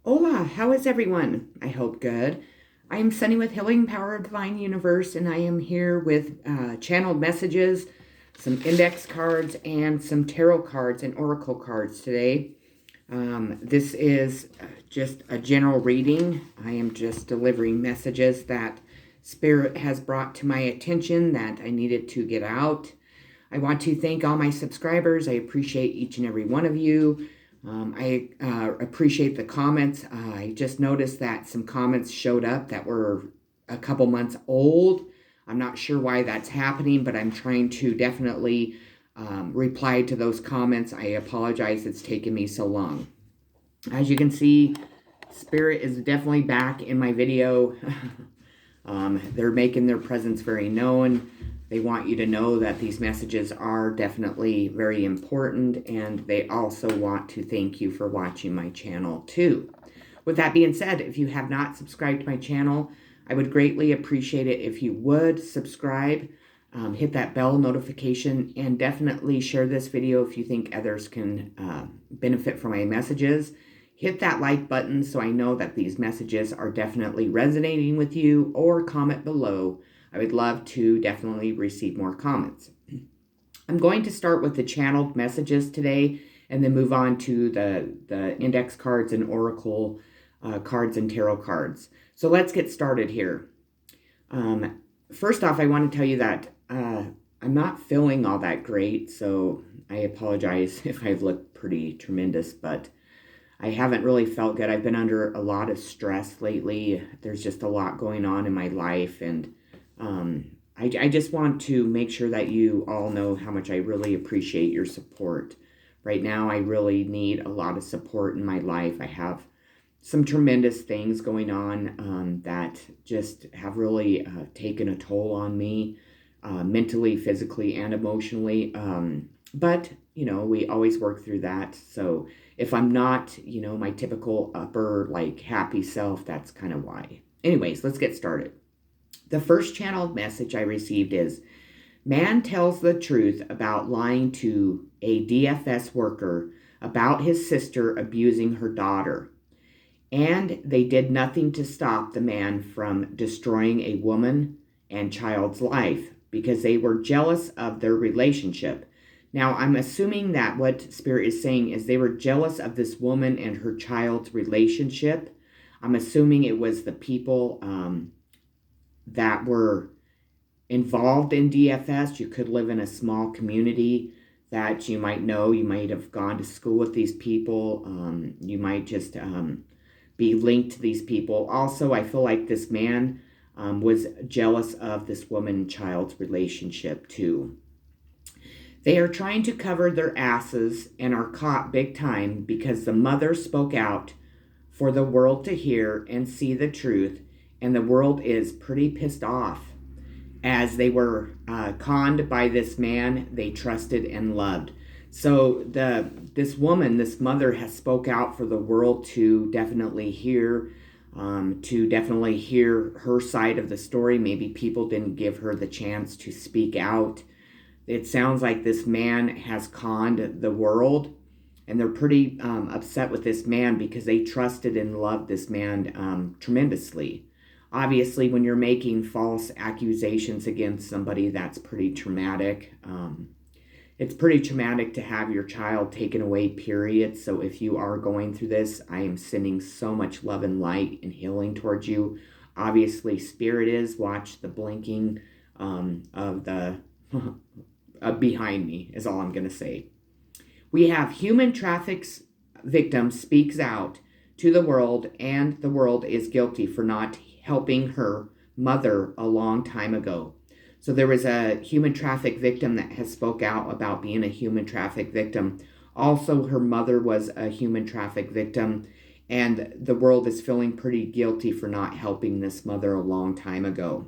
Hola, how is everyone? I hope good. I am Sunny with Healing Power of Divine Universe, and I am here with channeled messages, some index cards, and some tarot cards and oracle cards today. This is just a general reading. I am just delivering messages that Spirit has brought to my attention that I needed to get out. I want to thank all my subscribers. I appreciate each and every one of you. I appreciate the comments. I just noticed that some comments showed up that were a couple months old. I'm not sure why that's happening, but I'm trying to definitely reply to those comments. I apologize it's taken me so long. As you can see, Spirit is definitely back in my video. They're making their presence very known. They want you to know that these messages are definitely very important, and they also want to thank you for watching my channel too. With that being said, if you have not subscribed to my channel, I would greatly appreciate it if you would subscribe, hit that bell notification, and definitely share this video if you think others can benefit from my messages. Hit that like button so I know that these messages are definitely resonating with you, or comment below. I would love to definitely receive more comments. I'm going to start with the channeled messages today and then move on to the index cards and oracle cards and tarot cards. So let's get started here. First off, I want to tell you that I'm not feeling all that great, so I apologize if I've looked pretty tremendous, but I haven't really felt good. I've been under a lot of stress lately. There's just a lot going on in my life, and I just want to make sure that you all know how much I really appreciate your support. Right now, I really need a lot of support in my life. I have some tremendous things going on that just have really taken a toll on me, mentally, physically, and emotionally. But, you know, we always work through that. So if I'm not, you know, my typical upper, like, happy self, that's kind of why. Anyways, let's get started. The first channeled message I received is, man tells the truth about lying to a DFS worker about his sister abusing her daughter. And they did nothing to stop the man from destroying a woman and child's life because they were jealous of their relationship. Now, I'm assuming that what Spirit is saying is they were jealous of this woman and her child's relationship. I'm assuming it was the people that were involved in DFS. You could live in a small community that you might know. You might have gone to school with these people. You might just be linked to these people. Also, I feel like this man was jealous of this woman and child's relationship too. They are trying to cover their asses and are caught big time because the mother spoke out for the world to hear and see the truth, and the world is pretty pissed off as they were conned by this man they trusted and loved. So this woman, this mother, has spoke out for the world to definitely hear, her side of the story. Maybe people didn't give her the chance to speak out. It sounds like this man has conned the world, and they're pretty upset with this man because they trusted and loved this man tremendously. Obviously, when you're making false accusations against somebody, that's pretty traumatic. It's pretty traumatic to have your child taken away, period. So if you are going through this, I am sending so much love and light and healing towards you. Obviously, Spirit is. Watch the blinking of the behind me is all I'm going to say. We have human traffic's victim speaks out to the world, and the world is guilty for not helping her mother a long time ago. So there was a human traffic victim that has spoke out about being a human traffic victim. Also, her mother was a human traffic victim, and the world is feeling pretty guilty for not helping this mother a long time ago.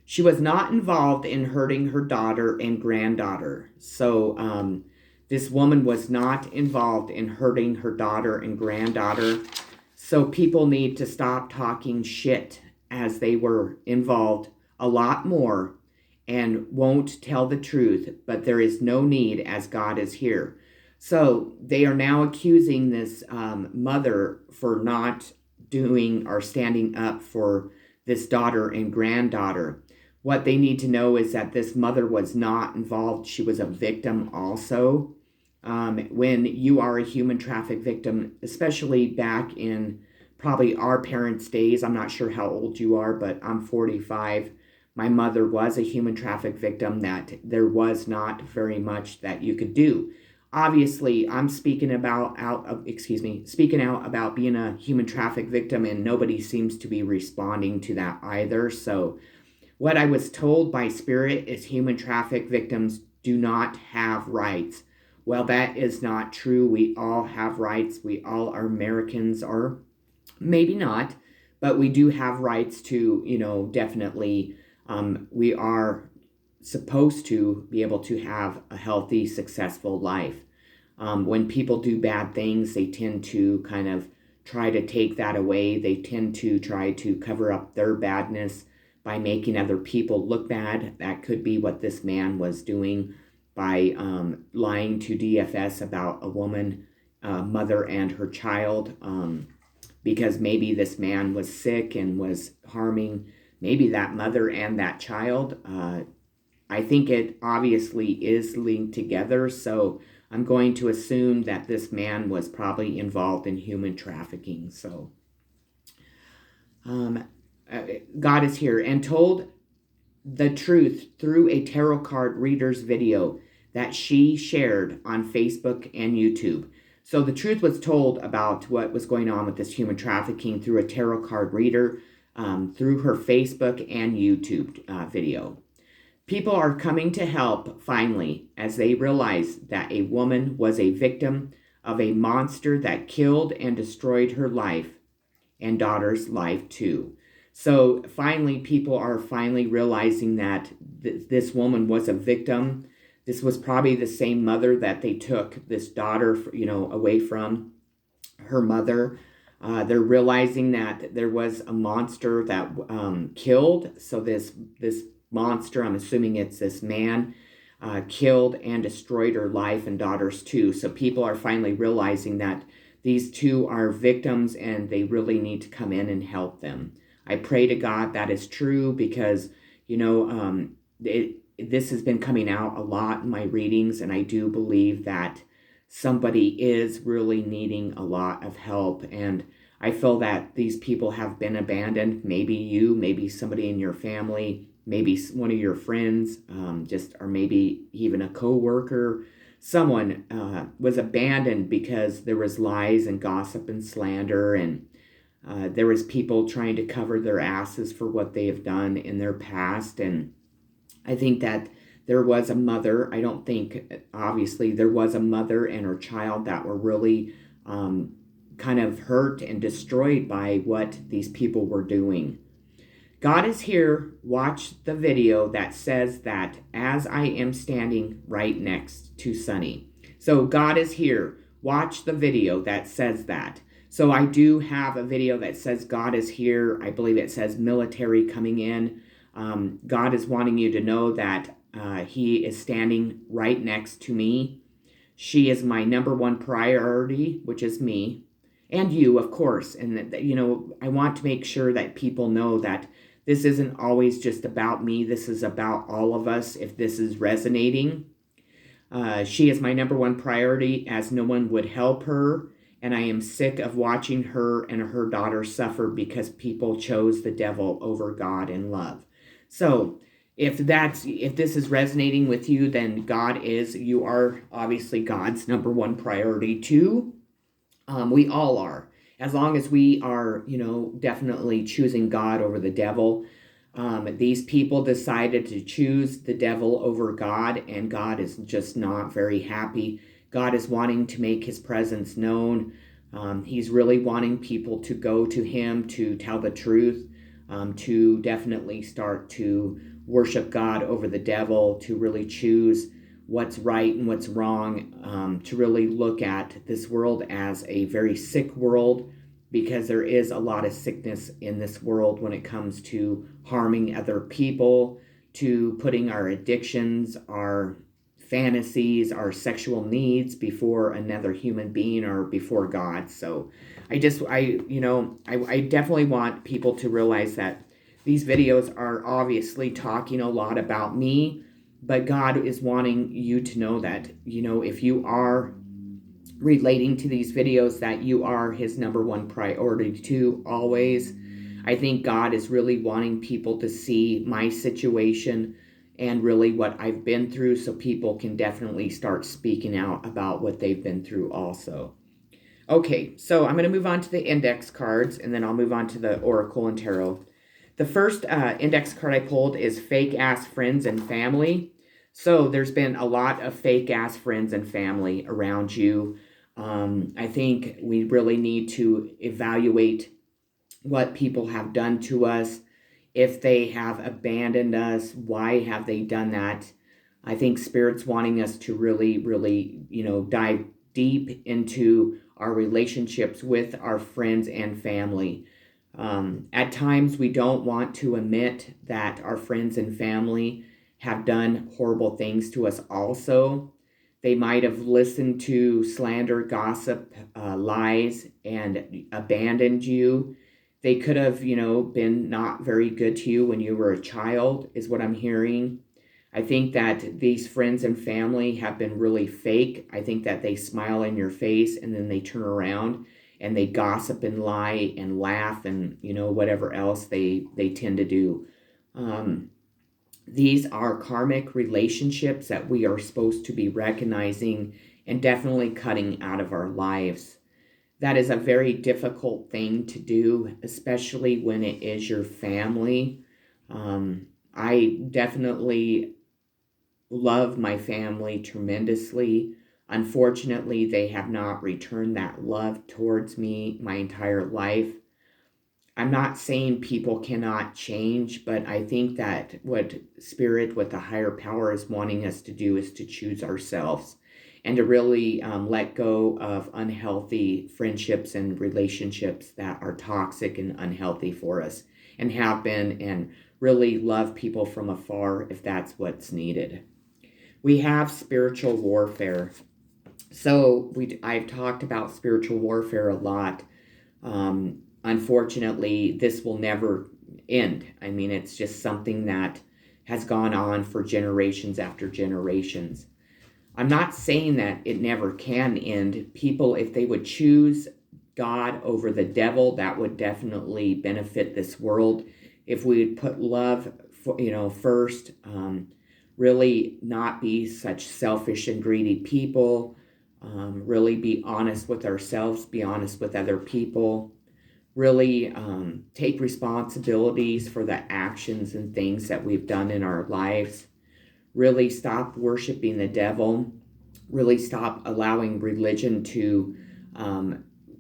She was not involved in hurting her daughter and granddaughter. So this woman was not involved in hurting her daughter and granddaughter. So people need to stop talking shit, as they were involved a lot more and won't tell the truth. But there is no need, as God is here. So they are now accusing this mother for not doing or standing up for this daughter and granddaughter. What they need to know is that this mother was not involved. She was a victim also. When you are a human traffic victim, especially back in probably our parents' days, I'm not sure how old you are, but I'm 45. My mother was a human traffic victim, that there was not very much that you could do. Obviously, I'm speaking speaking out about being a human traffic victim, and nobody seems to be responding to that either. So what I was told by Spirit is human traffic victims do not have rights. Well, that is not true. We all have rights. We all are Americans, or maybe not, but we do have rights to, definitely, we are supposed to be able to have a healthy, successful life. When people do bad things, they tend to kind of try to take that away. They tend to try to cover up their badness by making other people look bad. That could be what this man was doing by lying to DFS about a woman, mother and her child, because maybe this man was sick and was harming maybe that mother and that child. I think it obviously is linked together, so I'm going to assume that this man was probably involved in human trafficking. So God is here and told the truth through a tarot card reader's video that she shared on Facebook and YouTube. So the truth was told about what was going on with this human trafficking through a tarot card reader, through her Facebook and YouTube video. People are coming to help finally as they realize that a woman was a victim of a monster that killed and destroyed her life and daughter's life too. So finally, people are finally realizing that this woman was a victim. This was probably the same mother that they took this daughter, away from her mother. They're realizing that there was a monster that killed. So this monster, I'm assuming it's this man, killed and destroyed her life and daughters too. So people are finally realizing that these two are victims and they really need to come in and help them. I pray to God that is true, because, this has been coming out a lot in my readings, and I do believe that somebody is really needing a lot of help. And I feel that these people have been abandoned. Maybe you, maybe somebody in your family, maybe one of your friends, or maybe even a coworker. Someone was abandoned because there was lies and gossip and slander, and there was people trying to cover their asses for what they have done in their past. And I think that there was a mother. Obviously, there was a mother and her child that were really kind of hurt and destroyed by what these people were doing. God is here. Watch the video that says that, as I am standing right next to Sunny. So God is here. Watch the video that says that. So I do have a video that says God is here. I believe it says military coming in. God is wanting you to know that he is standing right next to me. She is my number one priority, which is me, and you, of course. And, I want to make sure that people know that this isn't always just about me. This is about all of us, if this is resonating. She is my number one priority, as no one would help her. And I am sick of watching her and her daughter suffer because people chose the devil over God and love. So if this is resonating with you, then you are obviously God's number one priority too. We all are. As long as we are, definitely choosing God over the devil. These people decided to choose the devil over God, and God is just not very happy. God is wanting to make his presence known. He's really wanting people to go to him to tell the truth, to definitely start to worship God over the devil, to really choose what's right and what's wrong, to really look at this world as a very sick world, because there is a lot of sickness in this world when it comes to harming other people, to putting our addictions, our fantasies, our sexual needs before another human being or before God. So I definitely want people to realize that these videos are obviously talking a lot about me, but God is wanting you to know that, if you are relating to these videos, that you are his number one priority too, always. I think God is really wanting people to see my situation and really what I've been through, so people can definitely start speaking out about what they've been through also. Okay, so I'm going to move on to the index cards, and then I'll move on to the Oracle and Tarot. The first index card I pulled is Fake Ass Friends and Family. So there's been a lot of fake ass friends and family around you. I think we really need to evaluate what people have done to us. If they have abandoned us, why have they done that? I think Spirit's wanting us to really, really, dive deep into our relationships with our friends and family. At times, we don't want to admit that our friends and family have done horrible things to us also. They might have listened to slander, gossip, lies, and abandoned you. They could have, been not very good to you when you were a child, is what I'm hearing. I think that these friends and family have been really fake. I think that they smile in your face and then they turn around and they gossip and lie and laugh and, whatever else they tend to do. These are karmic relationships that we are supposed to be recognizing and definitely cutting out of our lives. That is a very difficult thing to do, especially when it is your family. I definitely love my family tremendously. Unfortunately, they have not returned that love towards me my entire life. I'm not saying people cannot change, but I think that what Spirit, what the higher power is wanting us to do is to choose ourselves and to really let go of unhealthy friendships and relationships that are toxic and unhealthy for us and have been, and really love people from afar if that's what's needed. We have spiritual warfare. So I've talked about spiritual warfare a lot. Unfortunately, this will never end. I mean, it's just something that has gone on for generations after generations. I'm not saying that it never can end. People, if they would choose God over the devil, that would definitely benefit this world. If we would put love, first, really not be such selfish and greedy people, really be honest with ourselves, be honest with other people, really take responsibilities for the actions and things that we've done in our lives, really stop worshiping the devil, really stop allowing religion to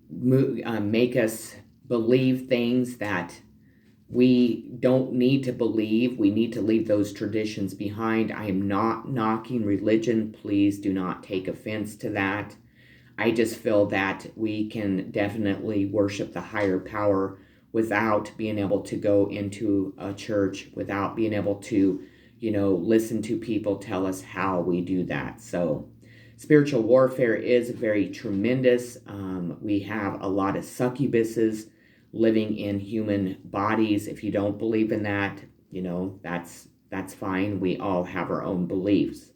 make us believe things that we don't need to believe. We need to leave those traditions behind. I am not knocking religion. Please do not take offense to that. I just feel that we can definitely worship the higher power without being able to go into a church, without being able to, listen to people tell us how we do that. So spiritual warfare is very tremendous. We have a lot of succubuses living in human bodies. If you don't believe in that, that's fine. We all have our own beliefs.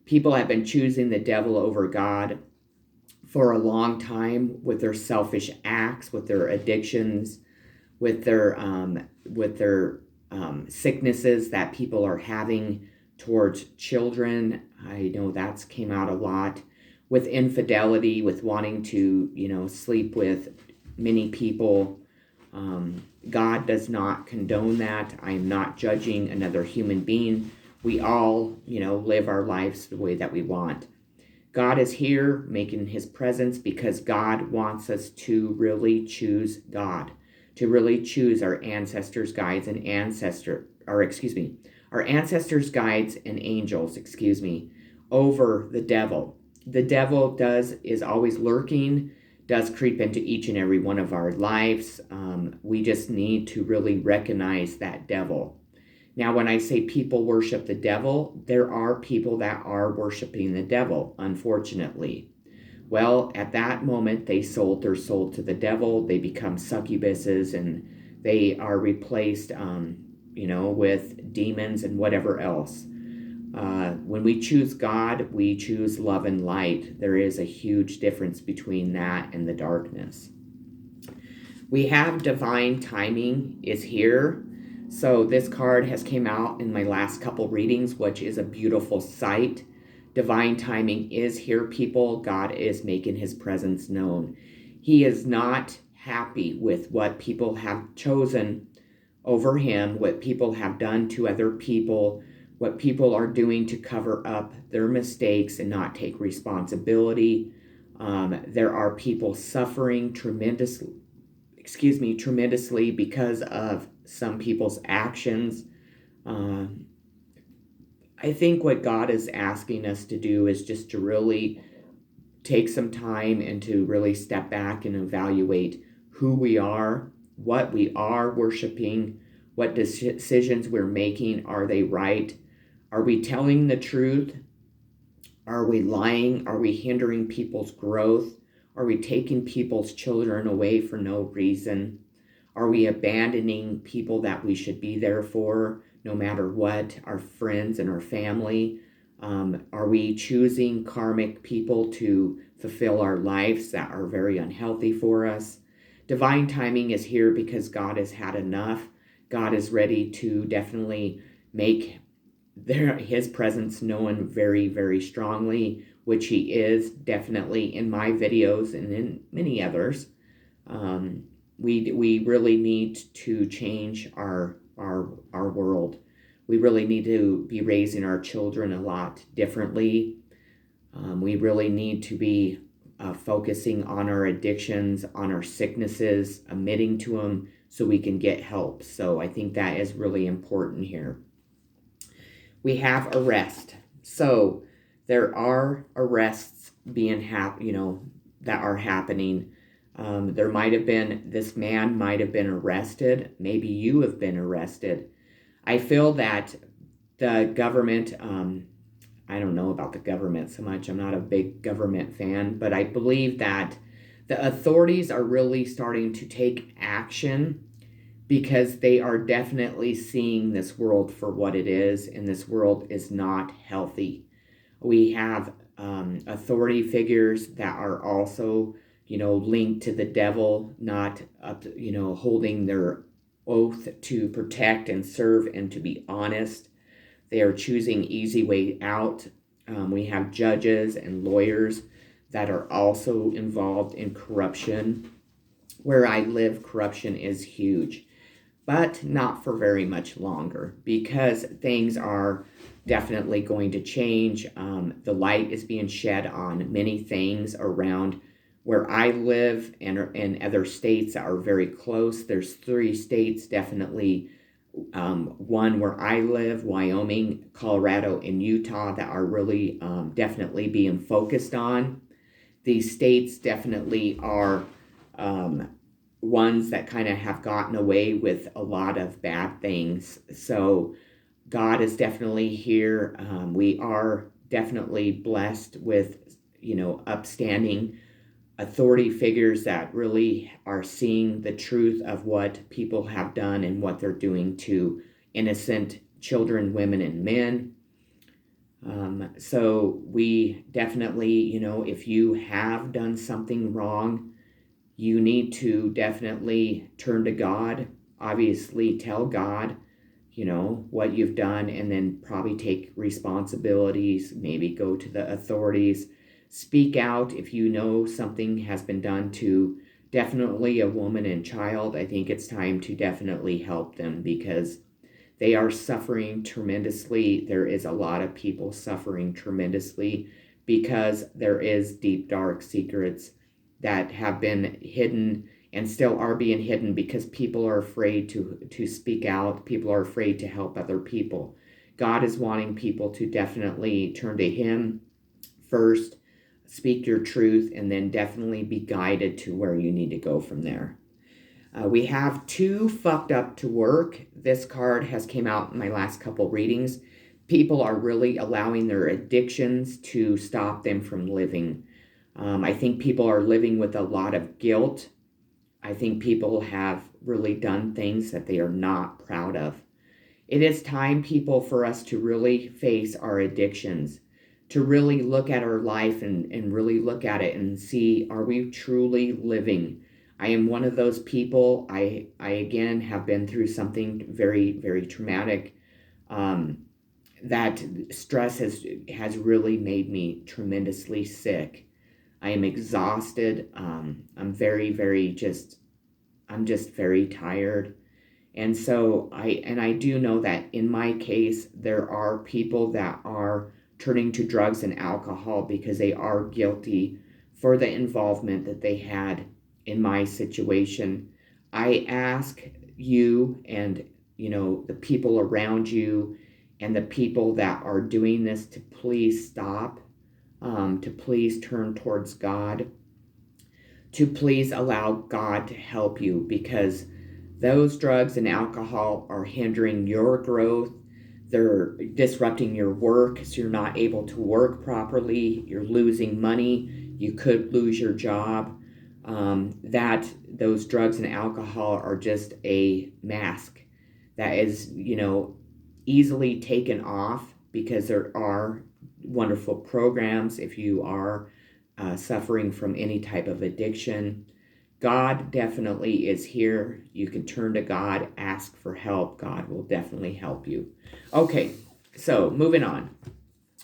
People have been choosing the devil over God for a long time with their selfish acts, with their addictions, with their sicknesses that people are having towards children. I know that's came out a lot. With infidelity, with wanting to, sleep with many people. God does not condone that. I am not judging another human being. We all, live our lives the way that we want. God is here making his presence because God wants us to really choose God, to really choose our ancestors, guides, and our ancestors, guides, and angels, over the devil. The devil is always lurking, does creep into each and every one of our lives. We just need to really recognize that devil. Now, when I say people worship the devil, there are people that are worshiping the devil, unfortunately. Well, at that moment, they sold their soul to the devil. They become succubuses, and they are replaced, with demons and whatever else. When we choose God, we choose love and light. There is a huge difference between that and the darkness. We have divine timing is here. So this card has came out in my last couple readings, which is a beautiful sight. Divine timing is here, people. God is making his presence known. He is not happy with what people have chosen over him, what people have done to other people, what people are doing to cover up their mistakes and not take responsibility. There are people suffering tremendously because of some people's actions. I think what God is asking us to do is just to really take some time and to really step back and evaluate who we are, what we are worshiping, what decisions we're making. Are they right? Are we telling the truth? Are we lying? Are we hindering people's growth? Are we taking people's children away for no reason? Are we abandoning people that we should be there for, no matter what, our friends and our family? Are we choosing karmic people to fulfill our lives that are very unhealthy for us? Divine timing is here because God has had enough. God is ready to definitely make his presence known very, very strongly, which he is definitely in my videos and in many others. We really need to change our world. We really need to be raising our children a lot differently. We really need to be focusing on our addictions, on our sicknesses, admitting to them so we can get help. So I think that is really important here. We have arrest. So there are arrests being that are happening. This man might have been arrested. Maybe you have been arrested. I feel that the government, I don't know about the government so much. I'm not a big government fan, but I believe that the authorities are really starting to take action because they are definitely seeing this world for what it is, and this world is not healthy. We have authority figures that are also, linked to the devil, not holding their oath to protect and serve and to be honest. They are choosing easy way out. We have judges and lawyers that are also involved in corruption. Where I live, corruption is huge, but not for very much longer because things are definitely going to change. The light is being shed on many things around where I live and in other states that are very close. There's 3 states definitely, one where I live, Wyoming, Colorado, and Utah, that are really definitely being focused on. These states definitely are ones that kind of have gotten away with a lot of bad things. So God is definitely here. We are definitely blessed with, upstanding authority figures that really are seeing the truth of what people have done and what they're doing to innocent children, women, and men. So we definitely, if you have done something wrong, you need to definitely turn to God. Obviously, tell God, what you've done, and then probably take responsibilities, maybe go to the authorities. Speak out if you know something has been done to definitely a woman and child. I think it's time to definitely help them because they are suffering tremendously. There is a lot of people suffering tremendously because there is deep, dark secrets that have been hidden and still are being hidden because people are afraid to speak out. People are afraid to help other people. God is wanting people to definitely turn to Him first, speak your truth, and then definitely be guided to where you need to go from there. We have too fucked up to work. This card has came out in my last couple readings. People are really allowing their addictions to stop them from living. I think people are living with a lot of guilt. I think people have really done things that they are not proud of. It is time, people, for us to really face our addictions, to really look at our life and really look at it and see, are we truly living? I am one of those people. I again have been through something very, very traumatic. That stress has really made me tremendously sick. I am exhausted. I'm very, very I'm just very tired. And so I do know that in my case, there are people that are turning to drugs and alcohol because they are guilty for the involvement that they had in my situation. I ask you and, the people around you and the people that are doing this to please stop, to please turn towards God, to please allow God to help you, because those drugs and alcohol are hindering your growth. They're disrupting your work, so you're not able to work properly. You're losing money. You could lose your job. That those drugs and alcohol are just a mask that is, easily taken off, because there are wonderful programs if you are suffering from any type of addiction. God definitely is here. You can turn to God, ask for help. God will definitely help you. Okay, so moving on.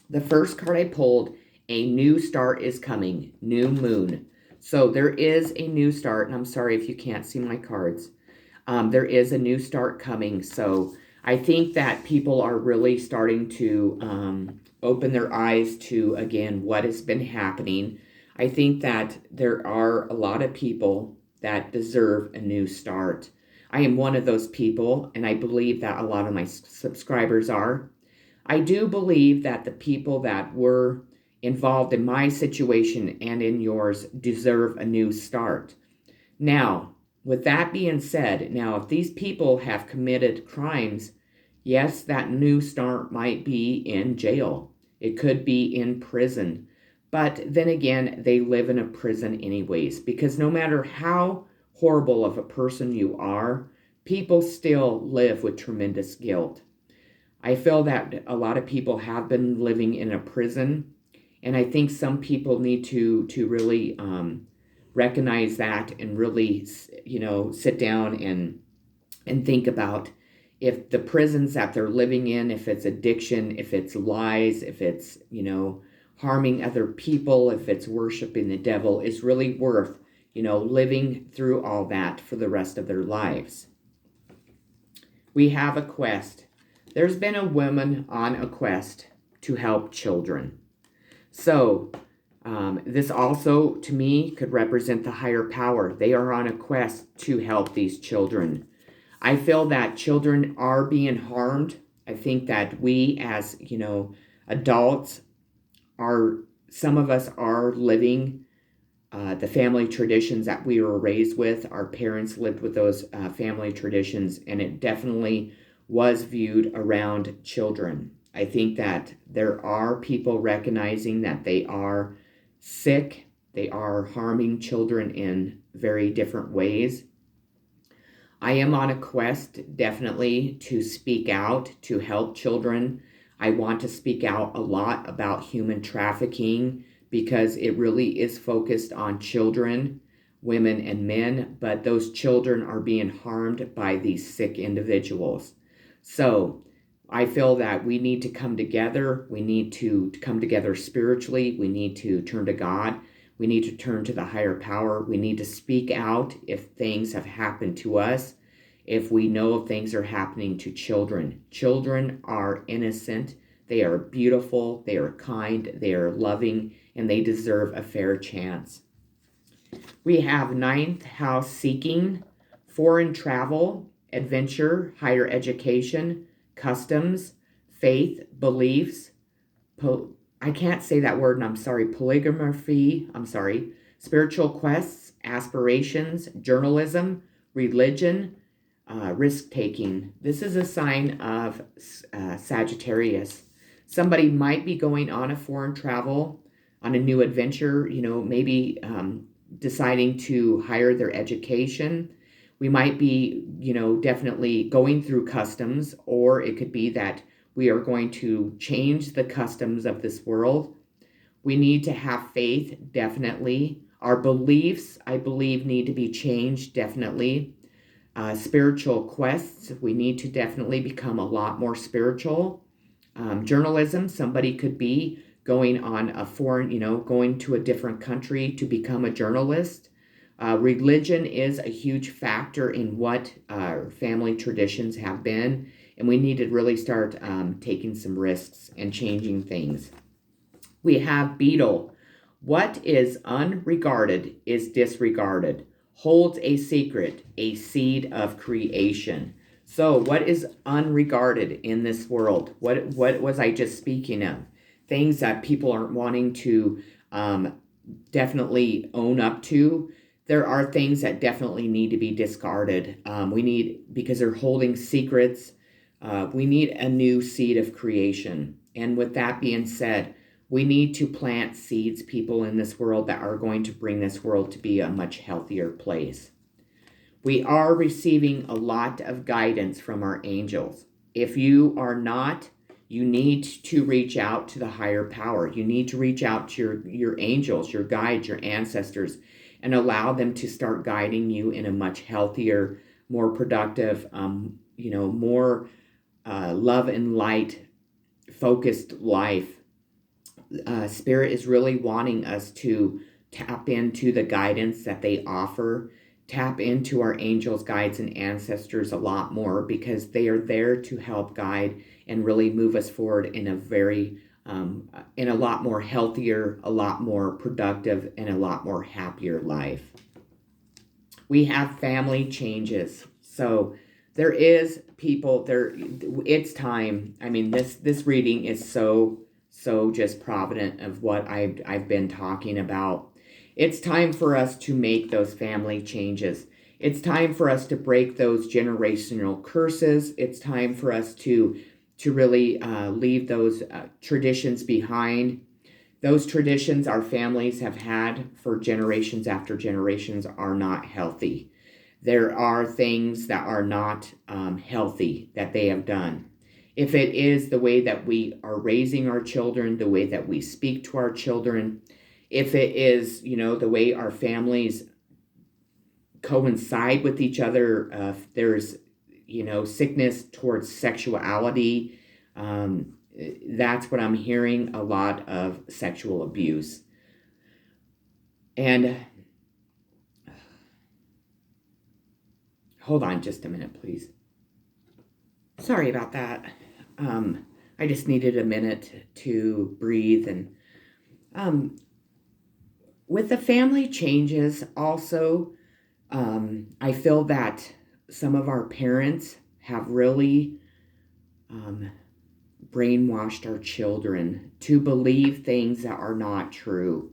The first card I pulled, a new start is coming, new moon. So there is a new start, and I'm sorry if you can't see my cards. There is a new start coming. So I think that people are really starting to open their eyes to, again, what has been happening. I think that there are a lot of people that deserve a new start. I am one of those people, and I believe that a lot of my subscribers are. I do believe that the people that were involved in my situation and in yours deserve a new start. Now, with that being said, now if these people have committed crimes, yes, that new start might be in jail. It could be in prison. But then again, they live in a prison anyways, because no matter how horrible of a person you are, people still live with tremendous guilt. I feel that a lot of people have been living in a prison, and I think some people need to really recognize that and really, sit down and think about if the prisons that they're living in, if it's addiction, if it's lies, if it's, harming other people, if it's worshiping the devil, is really worth, living through all that for the rest of their lives. We have a quest. There's been a woman on a quest to help children. So this also, to me, could represent the higher power. They are on a quest to help these children. I feel that children are being harmed. I think that we as, adults some of us are living the family traditions that we were raised with. Our parents lived with those family traditions, and it definitely was viewed around children. I think that there are people recognizing that they are sick, they are harming children in very different ways. I am on a quest definitely to speak out, to help children. I want to speak out a lot about human trafficking, because it really is focused on children, women, and men, but those children are being harmed by these sick individuals. So I feel that we need to come together. We need to come together spiritually. We need to turn to God. We need to turn to the higher power. We need to speak out if things have happened to us, if we know things are happening to children. Children are innocent. They are beautiful. They are kind. They are loving, and they deserve a fair chance. We have ninth house seeking, foreign travel, adventure, higher education, customs, faith, beliefs, I can't say that word, and I'm sorry, polygamy, spiritual quests, aspirations, journalism, religion, risk-taking. This is a sign of Sagittarius. Somebody might be going on a foreign travel, on a new adventure, maybe deciding to hire their education. We might be, definitely going through customs, or it could be that we are going to change the customs of this world. We need to have faith, definitely. Our beliefs, I believe, need to be changed, definitely. Spiritual quests, we need to definitely become a lot more spiritual. Journalism, somebody could be going on a foreign, going to a different country to become a journalist. Religion is a huge factor in what our family traditions have been, and we need to really start taking some risks and changing things. We have Beetle. What is unregarded is disregarded. Holds a secret, a seed of creation. So what is unregarded in this world? What was I just speaking of? Things that people aren't wanting to definitely own up to. There are things that definitely need to be discarded. Because they're holding secrets, we need a new seed of creation. And with that being said, we need to plant seeds, people in this world, that are going to bring this world to be a much healthier place. We are receiving a lot of guidance from our angels. If you are not, you need to reach out to the higher power. You need to reach out to your angels, your guides, your ancestors, and allow them to start guiding you in a much healthier, more productive, more love and light focused life. Spirit is really wanting us to tap into the guidance that they offer, tap into our angels, guides, and ancestors a lot more, because they are there to help guide and really move us forward in a lot more healthier, a lot more productive, and a lot more happier life. We have family changes. So there is people there. It's time. I mean, this reading is so just provident of what I've been talking about. It's time for us to make those family changes. It's time for us to break those generational curses. It's time for us to really leave those traditions behind. Those traditions our families have had for generations after generations are not healthy. There are things that are not healthy that they have done. If it is the way that we are raising our children, the way that we speak to our children, if it is, the way our families coincide with each other, if there's, sickness towards sexuality, that's what I'm hearing, a lot of sexual abuse. And hold on just a minute, please. Sorry about that. I just needed a minute to breathe. And with the family changes also, I feel that some of our parents have really brainwashed our children to believe things that are not true.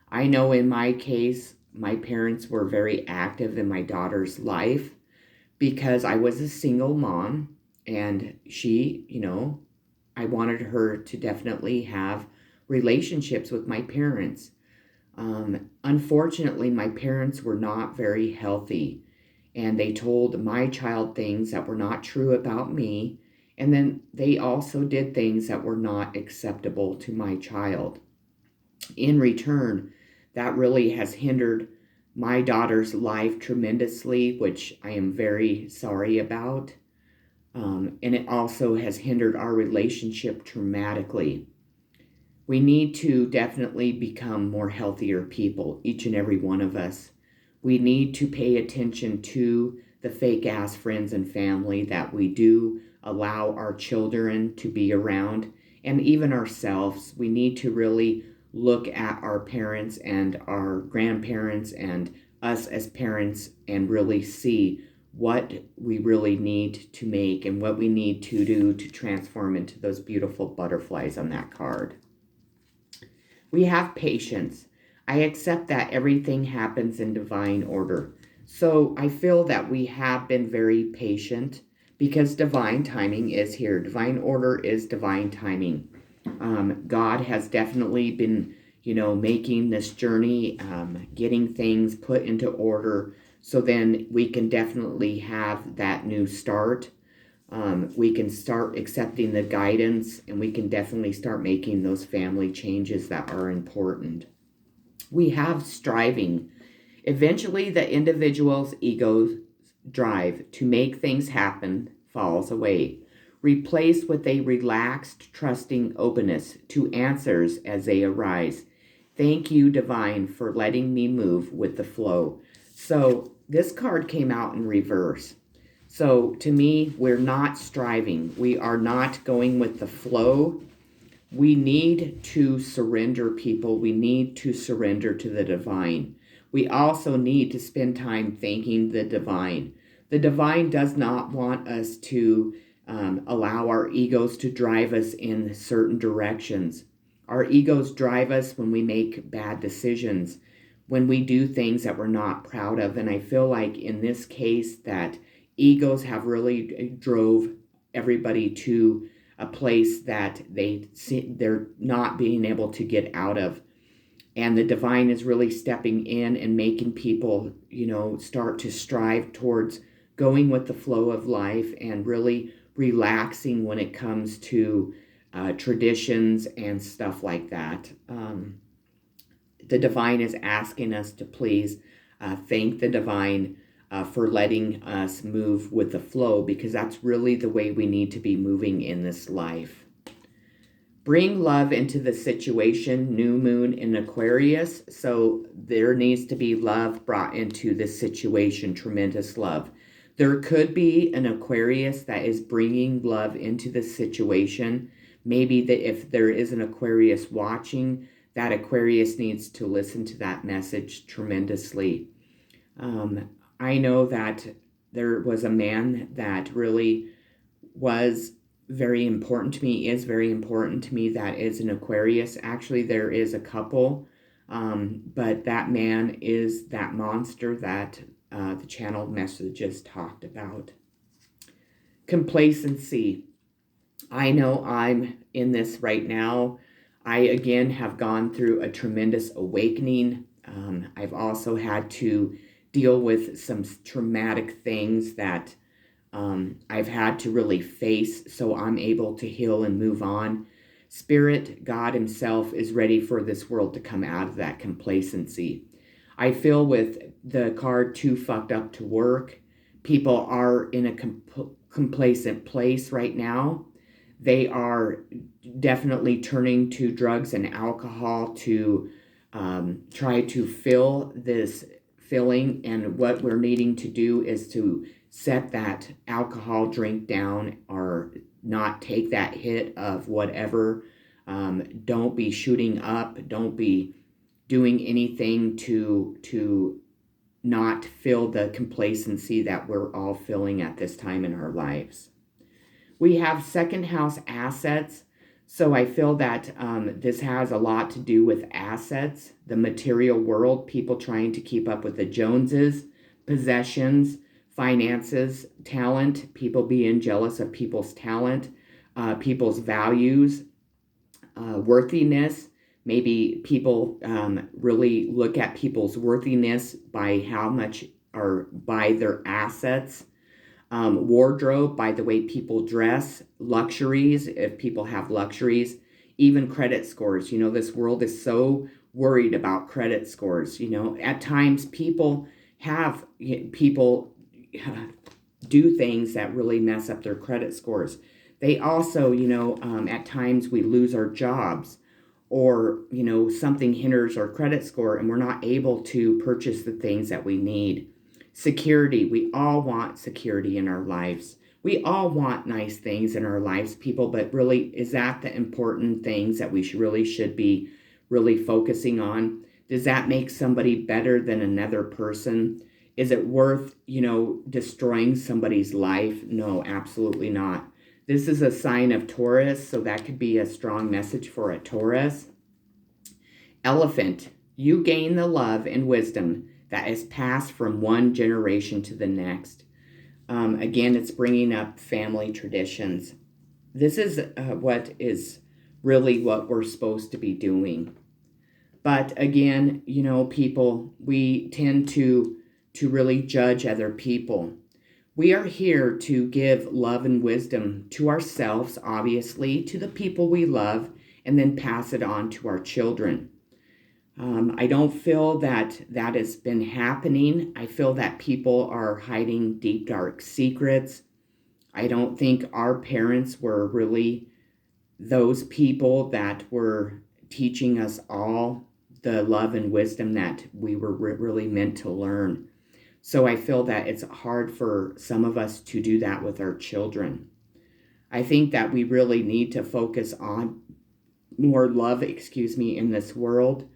I know in my case, my parents were very active in my daughter's life because I was a single mom, and she, I wanted her to definitely have relationships with my parents. Unfortunately, my parents were not very healthy, and they told my child things that were not true about me, and then they also did things that were not acceptable to my child. In return, that really has hindered my daughter's life tremendously, which I am very sorry about. And it also has hindered our relationship dramatically. We need to definitely become more healthier people, each and every one of us. We need to pay attention to the fake ass friends and family that we do allow our children to be around, and even ourselves. We need to really look at our parents and our grandparents and us as parents and really see what we really need to make and what we need to do to transform into those beautiful butterflies on that card. We have patience. I accept that everything happens in divine order. So I feel that we have been very patient because divine timing is here. Divine order is divine timing. God has definitely been, making this journey, getting things put into order so then we can definitely have that new start. We can start accepting the guidance and we can definitely start making those family changes that are important. We have striving. Eventually, the individual's ego drive to make things happen falls away, replaced with a relaxed, trusting openness to answers as they arise. Thank you, Divine, for letting me move with the flow. So this card came out in reverse. So to me, we're not striving. We are not going with the flow. We need to surrender, people. We need to surrender to the divine. We also need to spend time thanking the divine. The divine does not want us to allow our egos to drive us in certain directions. Our egos drive us when we make bad decisions, when we do things that we're not proud of. And I feel like in this case that egos have really drove everybody to a place that they're not being able to get out of. And the divine is really stepping in and making people, start to strive towards going with the flow of life and really relaxing when it comes to traditions and stuff like that. The divine is asking us to please thank the divine for letting us move with the flow, because that's really the way we need to be moving in this life. Bring love into the situation, new moon in Aquarius. So there needs to be love brought into this situation, tremendous love. There could be an Aquarius that is bringing love into the situation. Maybe that if there is an Aquarius watching, that Aquarius needs to listen to that message tremendously. I know that there was a man that really was very important to me, is very important to me, that is an Aquarius. Actually, there is a couple, but that man is that monster that the channeled messages talked about. Complacency. I know I'm in this right now. I, again, have gone through a tremendous awakening. I've also had to deal with some traumatic things that I've had to really face, so I'm able to heal and move on. Spirit, God himself, is ready for this world to come out of that complacency. I feel with the card too fucked up to work, people are in a complacent place right now. They are definitely turning to drugs and alcohol to try to fill this filling, and what we're needing to do is to set that alcohol drink down or not take that hit of whatever. Don't be shooting up. Don't be doing anything to not feel the complacency that we're all feeling at this time in our lives. We have second house assets. So I feel that this has a lot to do with assets, the material world, people trying to keep up with the Joneses, possessions, finances, talent, people being jealous of people's talent, people's values, worthiness. Maybe people really look at people's worthiness by how much, or by their assets. Wardrobe, by the way people dress, luxuries, if people have luxuries, even credit scores. This world is so worried about credit scores. At times people do things that really mess up their credit scores. They also, at times we lose our jobs, or, something hinders our credit score and we're not able to purchase the things that we need. Security. We all want security in our lives. We all want nice things in our lives, people, but really, is that the important things that we should be really focusing on? Does that make somebody better than another person? Is it worth, destroying somebody's life? No, absolutely not. This is a sign of Taurus, so that could be a strong message for a Taurus. Elephant. You gain the love and wisdom that is passed from one generation to the next. Again, it's bringing up family traditions. This is what is really what we're supposed to be doing. But again, people, we tend to really judge other people. We are here to give love and wisdom to ourselves, obviously, to the people we love, and then pass it on to our children. I don't feel that that has been happening. I feel that people are hiding deep, dark secrets. I don't think our parents were really those people that were teaching us all the love and wisdom that we were really meant to learn. So I feel that it's hard for some of us to do that with our children. I think that we really need to focus on more love, in this world.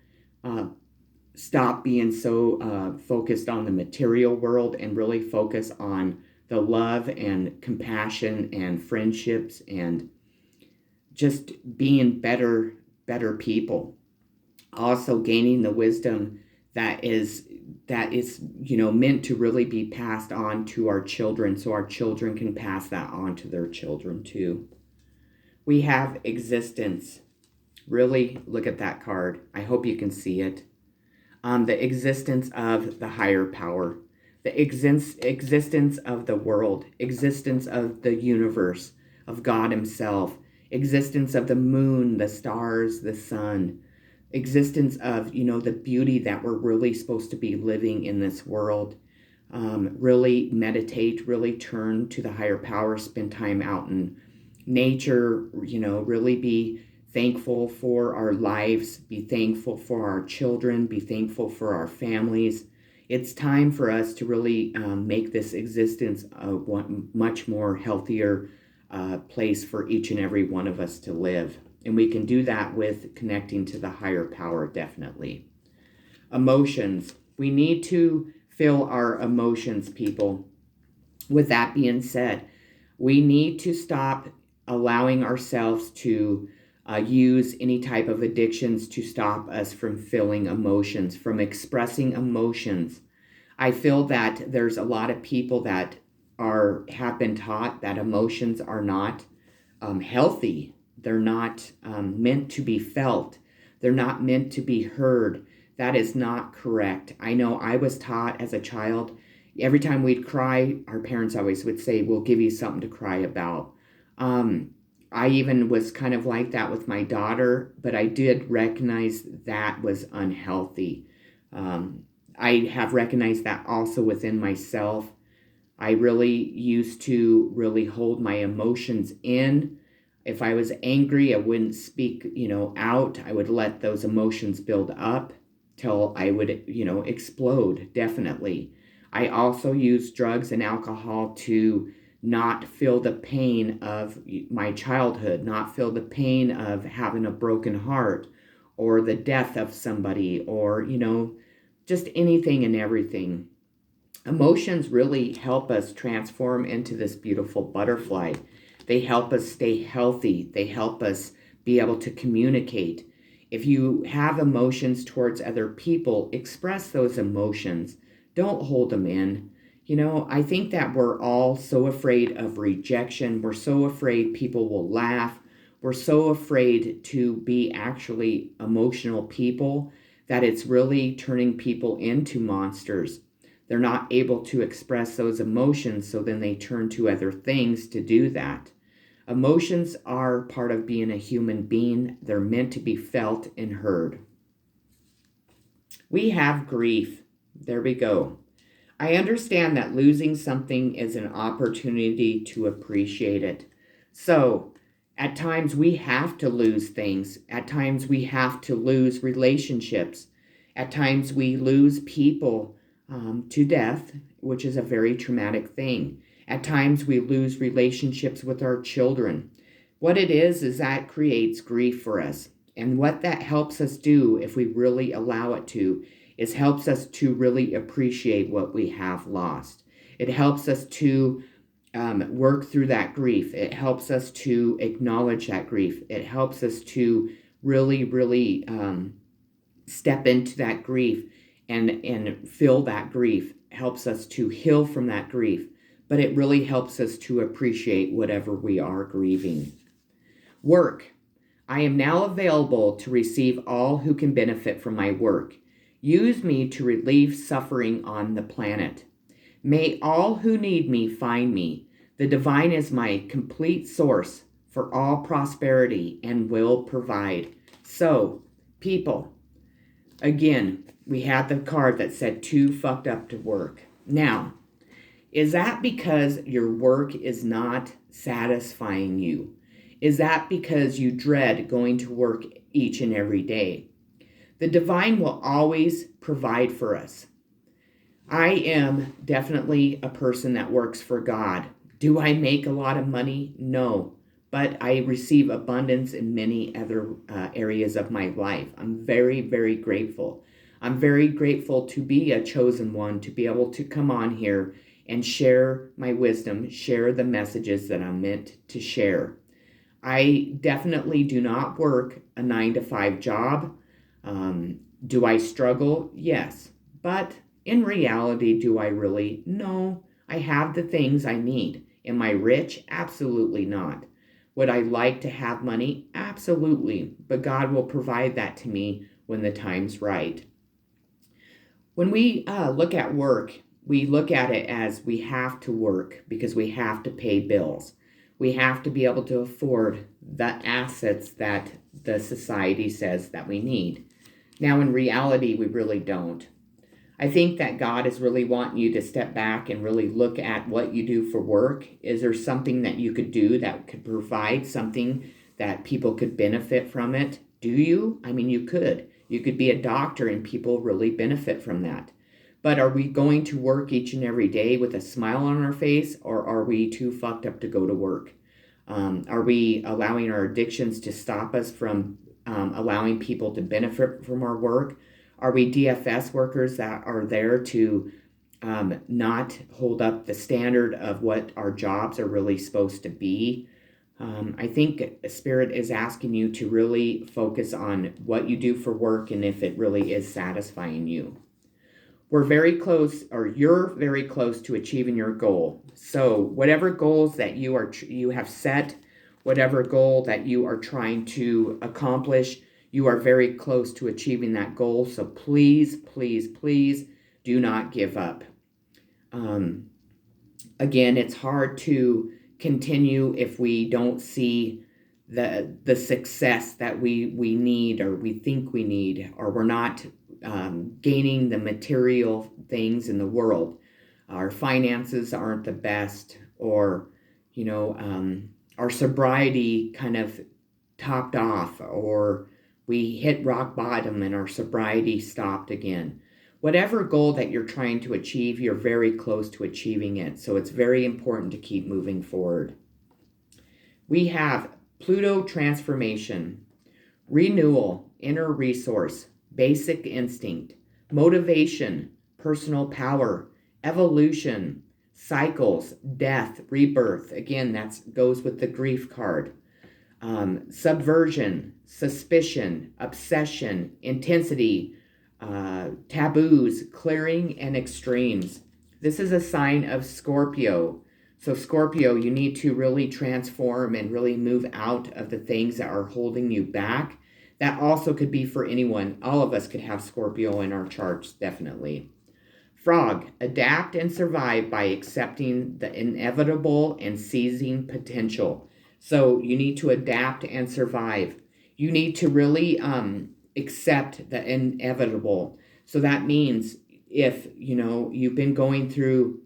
Stop being so focused on the material world and really focus on the love and compassion and friendships and just being better people. Also gaining the wisdom that is meant to really be passed on to our children, so our children can pass that on to their children too. We have existence. Really look at that card. I hope you can see it. The existence of the higher power, the existence of the world, existence of the universe, of God himself, existence of the moon, the stars, the sun, existence of, the beauty that we're really supposed to be living in this world. Really meditate, really turn to the higher power, spend time out in nature, really be thankful for our lives, be thankful for our children, be thankful for our families. It's time for us to really make this existence a much more healthier place for each and every one of us to live. And we can do that with connecting to the higher power, definitely. Emotions. We need to feel our emotions, people. With that being said, we need to stop allowing ourselves to use any type of addictions to stop us from feeling emotions, from expressing emotions. I feel that there's a lot of people that have been taught that emotions are not healthy. They're not meant to be felt. They're not meant to be heard. That is not correct. I know I was taught as a child, every time we'd cry, our parents always would say, we'll give you something to cry about. I even was kind of like that with my daughter, but I did recognize that was unhealthy. I have recognized that also within myself. I really used to really hold my emotions in. If I was angry, I wouldn't speak, out. I would let those emotions build up till I would, explode, definitely. I also used drugs and alcohol to not feel the pain of my childhood, not feel the pain of having a broken heart or the death of somebody or, just anything and everything. Emotions really help us transform into this beautiful butterfly. They help us stay healthy. They help us be able to communicate. If you have emotions towards other people, express those emotions. Don't hold them in. I think that we're all so afraid of rejection. We're so afraid people will laugh. We're so afraid to be actually emotional people that it's really turning people into monsters. They're not able to express those emotions, so then they turn to other things to do that. Emotions are part of being a human being. They're meant to be felt and heard. We have grief. There we go. I understand that losing something is an opportunity to appreciate it. So, at times we have to lose things. At times we have to lose relationships. At times we lose people to death, which is a very traumatic thing. At times we lose relationships with our children. What it is that creates grief for us. And what that helps us do, if we really allow it to, is helps us to really appreciate what we have lost. It helps us to work through that grief. It helps us to acknowledge that grief. It helps us to really step into that grief and feel that grief, helps us to heal from that grief, but it really helps us to appreciate whatever we are grieving. Work. I am now available to receive all who can benefit from my work. Use me to relieve suffering on the planet. May all who need me find me. The divine is my complete source for all prosperity and will provide. So, people, again, we had the card that said too fucked up to work. Now, is that because your work is not satisfying you? Is that because you dread going to work each and every day? The divine will always provide for us. I am definitely a person that works for God. Do I make a lot of money? No. But I receive abundance in many other areas of my life. I'm very, very grateful. I'm very grateful to be a chosen one, to be able to come on here and share my wisdom, share the messages that I'm meant to share. I definitely do not work a 9-to-5 job. Do I struggle? Yes. But in reality, do I really? No. I have the things I need. Am I rich? Absolutely not. Would I like to have money? Absolutely. But God will provide that to me when the time's right. When we look at work, we look at it as we have to work because we have to pay bills. We have to be able to afford the assets that the society says that we need. Now, in reality, we really don't. I think that God is really wanting you to step back and really look at what you do for work. Is there something that you could do that could provide something that people could benefit from it? Do you? I mean, you could. You could be a doctor and people really benefit from that. But are we going to work each and every day with a smile on our face, or are we too fucked up to go to work? Are we allowing our addictions to stop us from allowing people to benefit from our work? Are we DFS workers that are there to not hold up the standard of what our jobs are really supposed to be? I think Spirit is asking you to really focus on what you do for work and if it really is satisfying you. We're very close, or you're very close to achieving your goal. So whatever goals that you have set, whatever goal that you are trying to accomplish, you are very close to achieving that goal. So please, please, please do not give up. Again, it's hard to continue if we don't see the success that we need or we think we need, or we're not gaining the material things in the world. Our finances aren't the best, or our sobriety kind of topped off, or we hit rock bottom and our sobriety stopped again. Whatever goal that you're trying to achieve, you're very close to achieving it. So it's very important to keep moving forward. We have Pluto transformation, renewal, inner resource, basic instinct, motivation, personal power, evolution, cycles, death, rebirth. Again, that goes with the grief card. Subversion, suspicion, obsession, intensity, taboos, clearing, and extremes. This is a sign of Scorpio. So Scorpio, you need to really transform and really move out of the things that are holding you back. That also could be for anyone. All of us could have Scorpio in our charts, definitely. Frog, adapt and survive by accepting the inevitable and seizing potential. So you need to adapt and survive. You need to really accept the inevitable. So that means if, you've been going through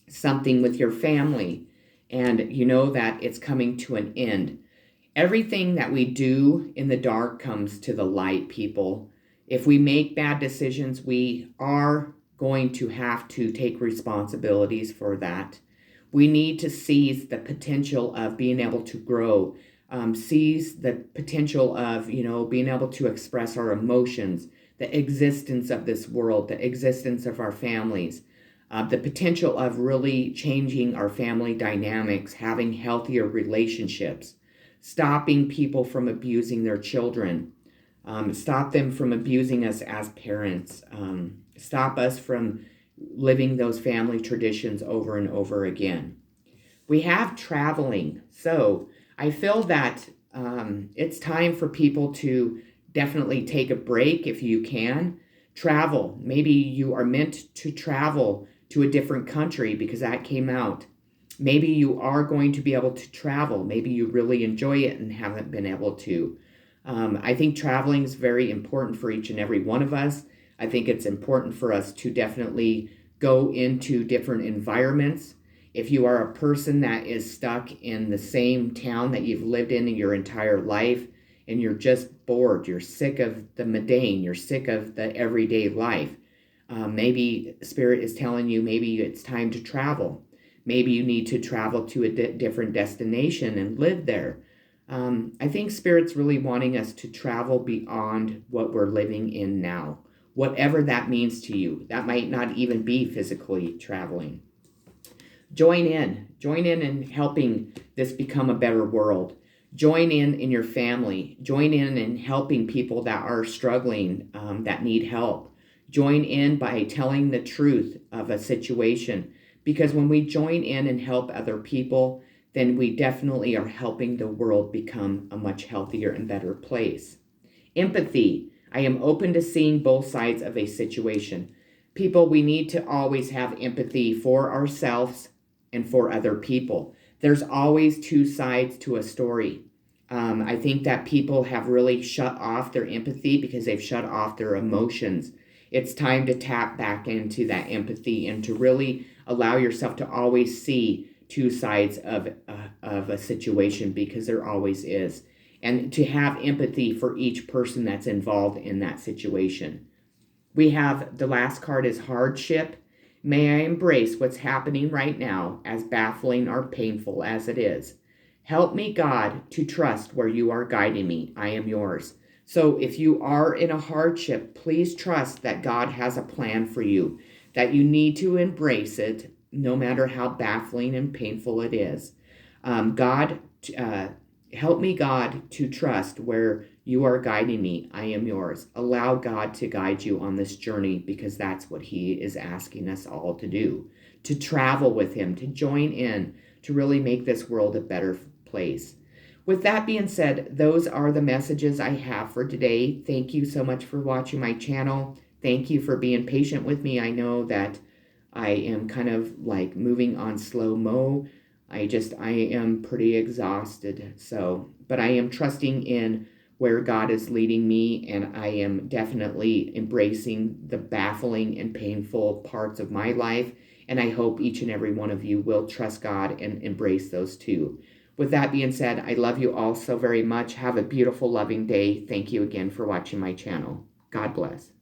something with your family and you know that it's coming to an end, everything that we do in the dark comes to the light, people. If we make bad decisions, we are going to have to take responsibilities for that. We need to seize the potential of being able to grow, seize the potential of, being able to express our emotions, the existence of this world, the existence of our families, the potential of really changing our family dynamics, having healthier relationships, stopping people from abusing their children, stop them from abusing us as parents. stop us from living those family traditions over and over again. We have traveling. So I feel that it's time for people to definitely take a break if you can. Travel. Maybe you are meant to travel to a different country because that came out. Maybe you are going to be able to travel. Maybe you really enjoy it and haven't been able to. I think traveling is very important for each and every one of us. I think it's important for us to definitely go into different environments. If you are a person that is stuck in the same town that you've lived in your entire life and you're just bored, you're sick of the mundane, you're sick of the everyday life, maybe Spirit is telling you maybe it's time to travel. Maybe you need to travel to a different destination and live there. I think Spirit's really wanting us to travel beyond what we're living in now, whatever that means to you. That might not even be physically traveling. Join in helping this become a better world. Join in your family. Join in helping people that are struggling, that need help. Join in by telling the truth of a situation. Because when we join in and help other people, then we definitely are helping the world become a much healthier and better place. Empathy. I am open to seeing both sides of a situation. People, we need to always have empathy for ourselves and for other people. There's always two sides to a story. I think that people have really shut off their empathy because they've shut off their emotions. It's time to tap back into that empathy and to really allow yourself to always see two sides of a situation, because there always is. And to have empathy for each person that's involved in that situation. We have the last card is hardship. May I embrace what's happening right now, as baffling or painful as it is. Help me, God, to trust where you are guiding me. I am yours. So if you are in a hardship, please trust that God has a plan for you, that you need to embrace it, no matter how baffling and painful it is. Help me, God, to trust where you are guiding me. I am yours. Allow God to guide you on this journey, because that's what he is asking us all to do, to travel with him, to join in, to really make this world a better place. With that being said, those are the messages I have for today. Thank you so much for watching my channel. Thank you for being patient with me. I know that I am kind of like moving on slow-mo. I am pretty exhausted. But I am trusting in where God is leading me, and I am definitely embracing the baffling and painful parts of my life. And I hope each and every one of you will trust God and embrace those too. With that being said, I love you all so very much. Have a beautiful, loving day. Thank you again for watching my channel. God bless.